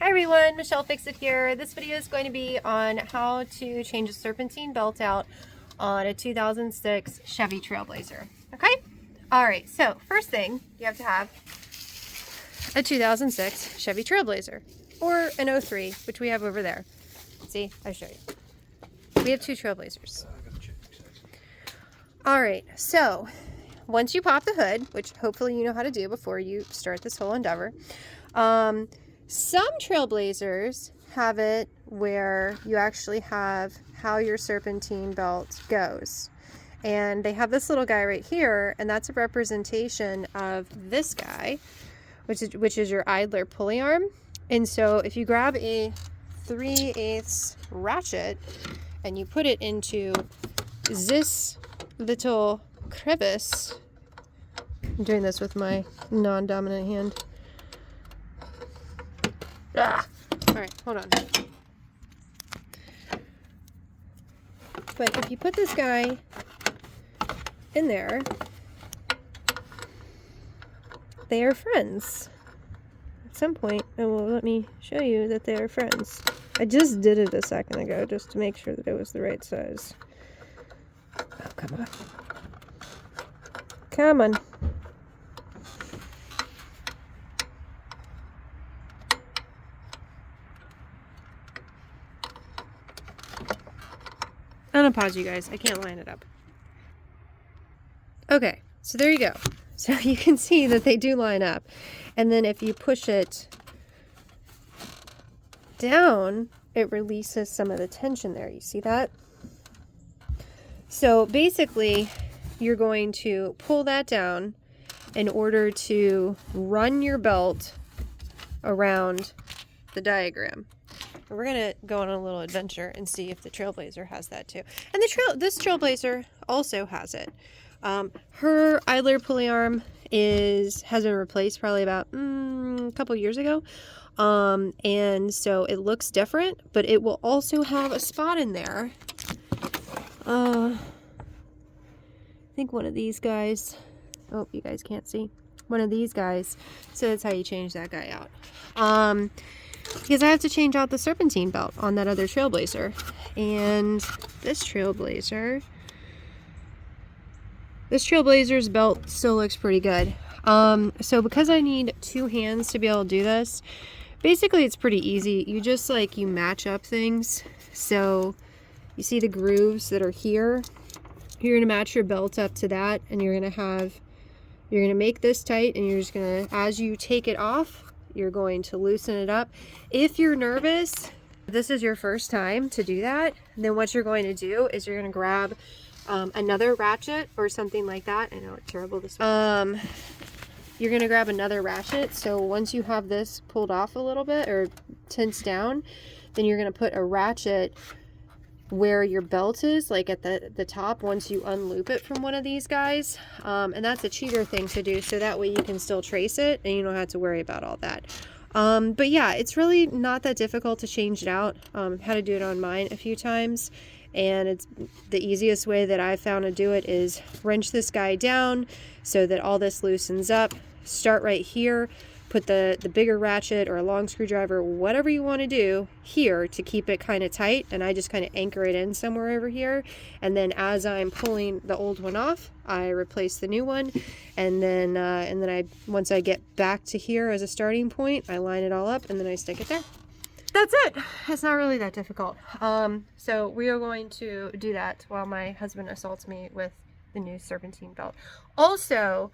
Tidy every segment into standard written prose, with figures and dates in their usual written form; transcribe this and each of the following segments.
Hi everyone, Michelle Fix-It here. This video is going to be on how to change a serpentine belt out on a 2006 Chevy Trailblazer. Okay? Alright, so first thing, you have to have a 2006 Chevy Trailblazer or an 03, which we have over there. See, I'll show you. We have two Trailblazers. Alright, so once you pop the hood, which hopefully you know how to do before you start this whole endeavor, some Trailblazers have it where you actually have how your serpentine belt goes. And they have this little guy right here, and that's a representation of this guy, which is your idler pulley arm. And so if you grab a 3/8 ratchet and you put it into this little crevice, I'm doing this with my non-dominant hand. Alright, hold on. But if you put this guy in there, they are friends. At some point, it will let me show you that they are friends. I just did it a second ago just to make sure that it was the right size. Oh, come on. Come on. I'm gonna pause you guys. I can't line it up. Okay, so there you go. So you can see that they do line up. And then if you push it down, it releases some of the tension there. You see that? So basically, you're going to pull that down in order to run your belt around the diagram. We're gonna go on a little adventure and see if the Trailblazer has that too. And this Trailblazer also has it. Her idler pulley arm has been replaced probably about a couple years ago. And so it looks different, but it will also have a spot in there. I think one of these guys. Oh, you guys can't see. One of these guys. So that's how you change that guy out. Because I have to change out the serpentine belt on that other Trailblazer. And this Trailblazer's belt still looks pretty good. So because I need two hands to be able to do this, basically it's pretty easy. You just you match up things. So you see the grooves that are here. You're going to match your belt up to that, and you're going to make this tight, and you're just going to, as you take it off, you're going to loosen it up. If you're nervous, this is your first time to do that, then what you're going to do is you're going to grab another ratchet or something like that. I know it's terrible this way. You're going to grab another ratchet. So once you have this pulled off a little bit or tensed down, then you're going to put a ratchet where your belt is, like at the top, once you unloop it from one of these guys. And that's a cheater thing to do, so that way you can still trace it and you don't have to worry about all that. But yeah, it's really not that difficult to change it out. Had to do it on mine a few times, and it's the easiest way that I found to do it is wrench this guy down so that all this loosens up. Start right here, put the bigger ratchet or a long screwdriver, whatever you want to do here to keep it kind of tight, and I just kind of anchor it in somewhere over here, and then as I'm pulling the old one off, I replace the new one, and then once I get back to here as a starting point, I line it all up and then I stick it there. That's it. It's not really that difficult. So we are going to do that while my husband assaults me with the new serpentine belt. Also,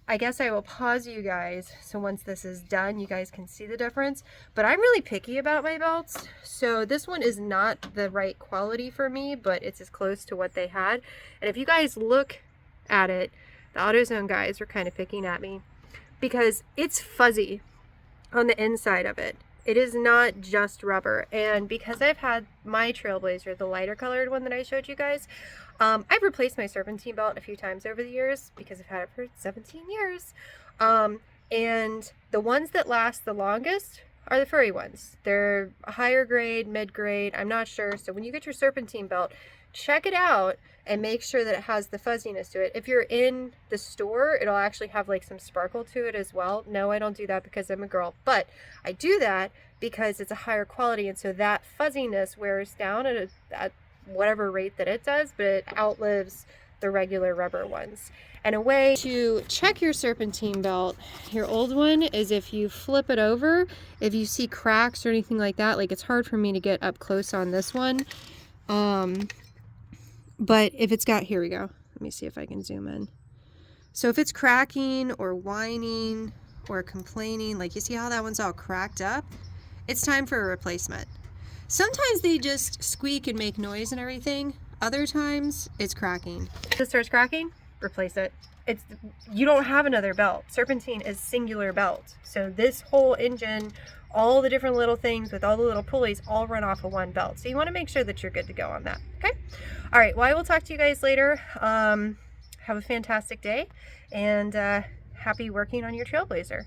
I guess I will pause you guys, so once this is done, you guys can see the difference. But I'm really picky about my belts, so this one is not the right quality for me, but it's as close to what they had. And if you guys look at it, the AutoZone guys were kind of picking at me because it's fuzzy on the inside of it. It is not just rubber. And because I've had my Trailblazer, the lighter colored one that I showed you guys, I've replaced my serpentine belt a few times over the years because I've had it for 17 years. And the ones that last the longest are the furry ones. They're a higher grade, mid grade, I'm not sure. So when you get your serpentine belt, check it out and make sure that it has the fuzziness to it. If you're in the store, it'll actually have like some sparkle to it as well. No, I don't do that because I'm a girl, but I do that because it's a higher quality, and so that fuzziness wears down at whatever rate that it does, but it outlives the regular rubber ones. And a way to check your serpentine belt, your old one, is if you flip it over, if you see cracks or anything like that, like it's hard for me to get up close on this one. But if it's got, here we go. Let me see if I can zoom in. So if it's cracking or whining or complaining, like you see how that one's all cracked up, it's time for a replacement. Sometimes they just squeak and make noise and everything. Other times it's cracking. If it starts cracking, replace it. You don't have another belt. Serpentine is singular belt. So this whole engine, all the different little things with all the little pulleys all run off of one belt. So you want to make sure that you're good to go on that. Okay. All right. Well, I will talk to you guys later. Have a fantastic day, and happy working on your Trailblazer.